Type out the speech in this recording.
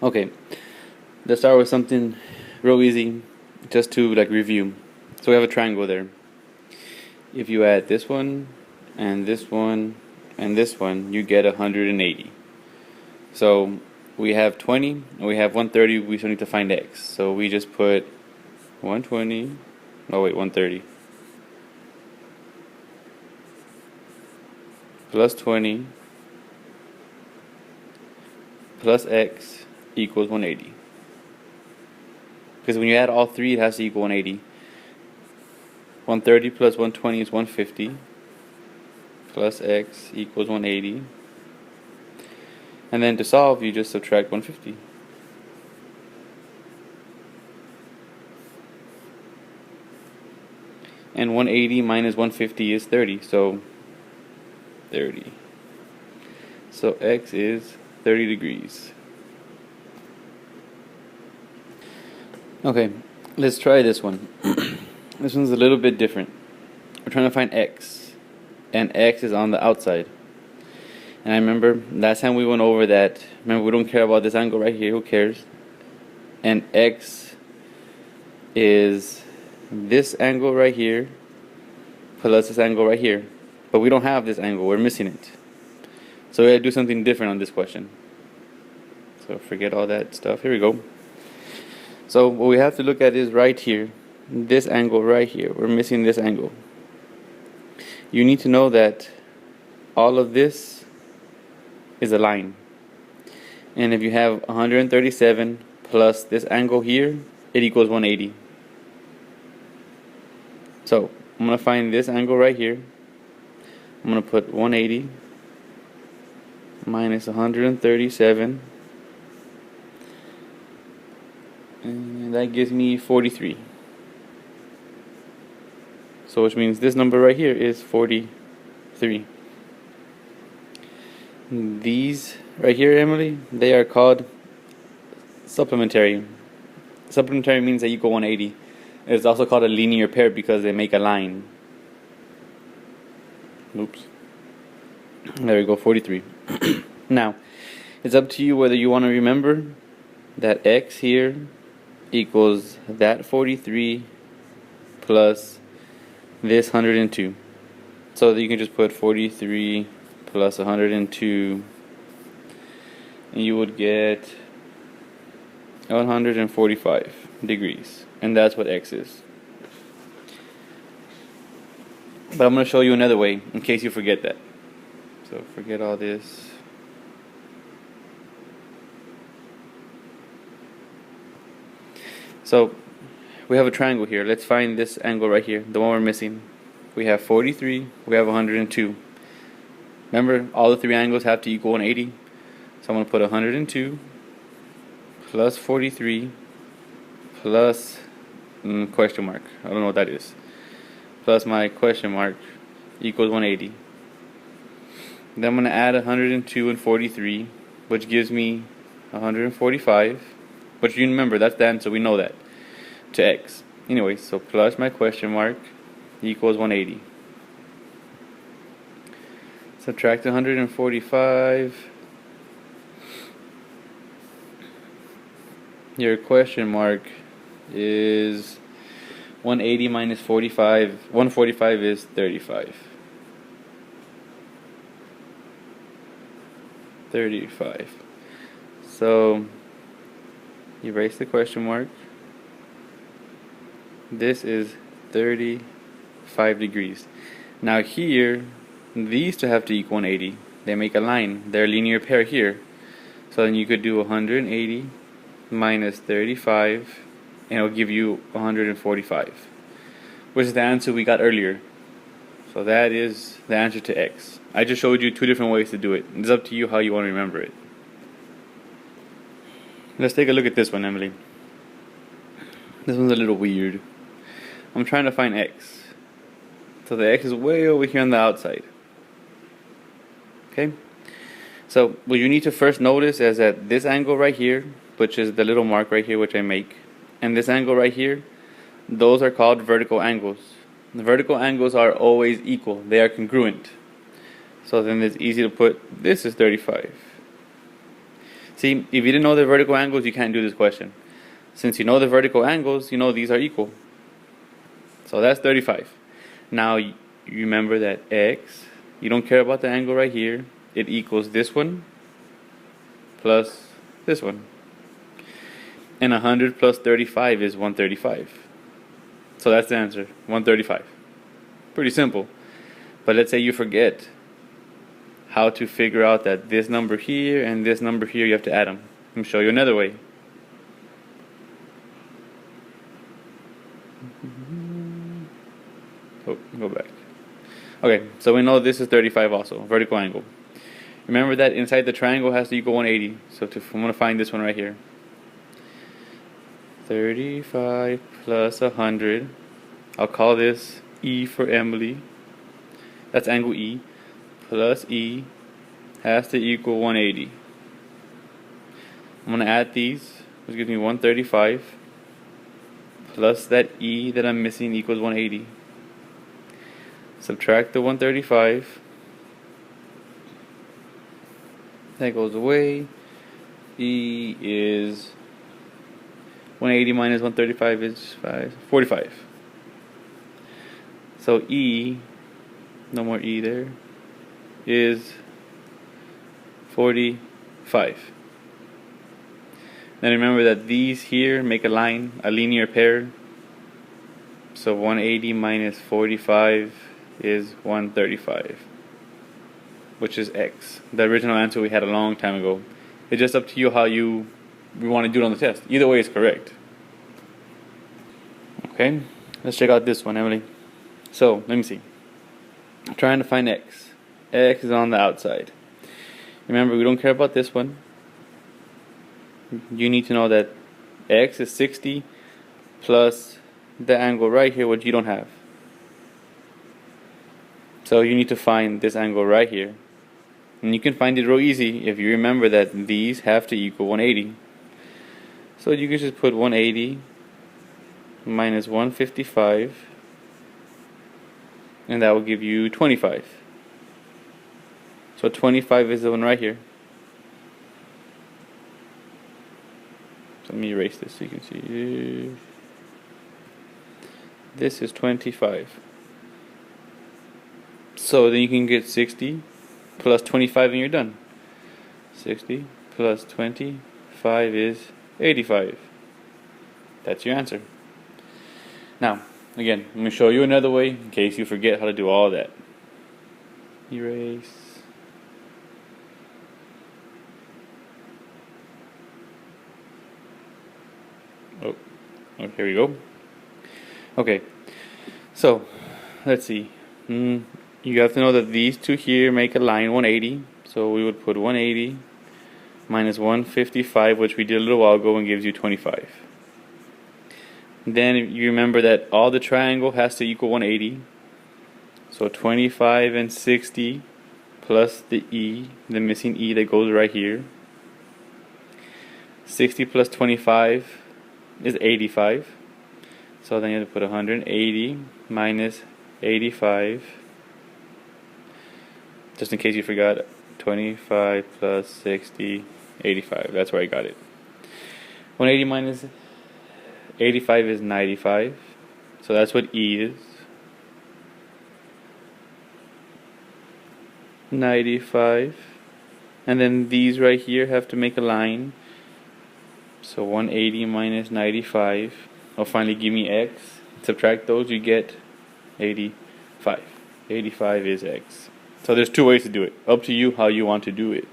Okay, let's start with something real easy, just to like review. So we have a triangle there. If you add this one, and this one, and this one, you get 180. So we have 20, and we have 130, we still need to find x. So we just put 120, oh wait, 130. Plus 20 plus x equals 180. Because when you add all three, it has to equal 180. 130 plus 120 is 150. Plus x equals 180. And then to solve, you just subtract 150. And 180 minus 150 is 30, so 30. So x is 30 degrees. Okay, let's try this one. This one's a little bit different. We're trying to find x, and x is on the outside. And I remember last time we went over that, remember we don't care about this angle right here, who cares? And x is this angle right here plus this angle right here. But we don't have this angle, we're missing it. So we gotta do something different on this question. So forget all that stuff, here we go. So what we have to look at is right here, this angle right here, we're missing this angle. You need to know that all of this is a line. And if you have 137 plus this angle here, it equals 180. So I'm going to find this angle right here. I'm going to put 180 minus 137, and that gives me 43. So which means this number right here is 43. These right here, Emily, they are called supplementary. Supplementary means they equal 180. It's also called a linear pair because they make a line. Oops. There we go, 43. Now, it's up to you whether you want to remember that x here equals that 43 plus this 102. So that you can just put 43 plus 102, and you would get 145 degrees, and that's what x is. But I'm going to show you another way in case you forget that. So forget all this. So we have a triangle here. Let's find this angle right here, the one we're missing. We have 43, we have 102. Remember, all the three angles have to equal 180. So I'm going to put 102 plus 43 plus question mark. I don't know what that is. Plus my question mark equals 180. Then I'm going to add 102 and 43, which gives me 145. But you remember, that's the answer, we know that, to x. Anyway, so plus my question mark equals 180. Subtract 145. Your question mark is 180 minus 45. 145 is 35. 35. So erase the question mark. This is 35 degrees. Now here, these two have to equal 180. They make a line. They're a linear pair here. So then you could do 180 minus 35, and it'll give you 145, which is the answer we got earlier. So that is the answer to x. I just showed you two different ways to do it. It's up to you how you want to remember it. Let's take a look at this one, Emily. This one's a little weird. I'm trying to find x. So the x is way over here on the outside. Okay? So what you need to first notice is that this angle right here, which is the little mark right here which I make, and this angle right here, those are called vertical angles. The vertical angles are always equal. They are congruent. So then it's easy to put this is 35. See, if you didn't know the vertical angles, you can't do this question. Since you know the vertical angles, you know these are equal. So that's 35. Now you remember that x, you don't care about the angle right here, it equals this one plus this one. And 100 plus 35 is 135. So that's the answer, 135. Pretty simple. But let's say you forget how to figure out that this number here and this number here, you have to add them. Let me show you another way. Oh, go back. Okay, so we know this is 35 also, vertical angle. Remember that inside the triangle has to equal 180. So I'm going to find this one right here. 35 plus 100. I'll call this E for Emily. That's angle E. Plus E has to equal 180. I'm going to add these, which gives me 135. Plus that E that I'm missing equals 180. Subtract the 135. That goes away. E is 180 minus 135 is 45. So E, no more E there, is 45. Now remember that these here make a line, a linear pair. So 180 minus 45 is 135, which is x. The original answer we had a long time ago. It's just up to you how you want to do it on the test. Either way is correct. Okay, let's check out this one, Emily. So let me see. I'm trying to find x. X is on the outside. Remember, we don't care about this one. You need to know that x is 60 plus the angle right here, which you don't have. So you need to find this angle right here. And you can find it real easy if you remember that these have to equal 180. So you can just put 180 minus 155, and that will give you 25. So 25 is the one right here. So let me erase this so you can see. This is 25. So then you can get 60 plus 25 and you're done. 60 plus 25 is 85. That's your answer. Now, again, I'm going to show you another way in case you forget how to do all that. Erase. Oh, here we go. Okay, so let's see. You have to know that these two here make a line 180. So we would put 180 minus 155, which we did a little while ago, and gives you 25. Then you remember that all the triangle has to equal 180. So 25 and 60 plus the E, the missing E that goes right here. 60 plus 25 is 85. So then you have to put 180 minus 85. Just in case you forgot, 25 plus 60, 85. That's where I got it. 180 minus 85 is 95. So that's what E is. 95. And then these right here have to make a line. So 180 minus 95 will finally give me X. Subtract those, you get 85. 85 is X. So there's two ways to do it. Up to you how you want to do it.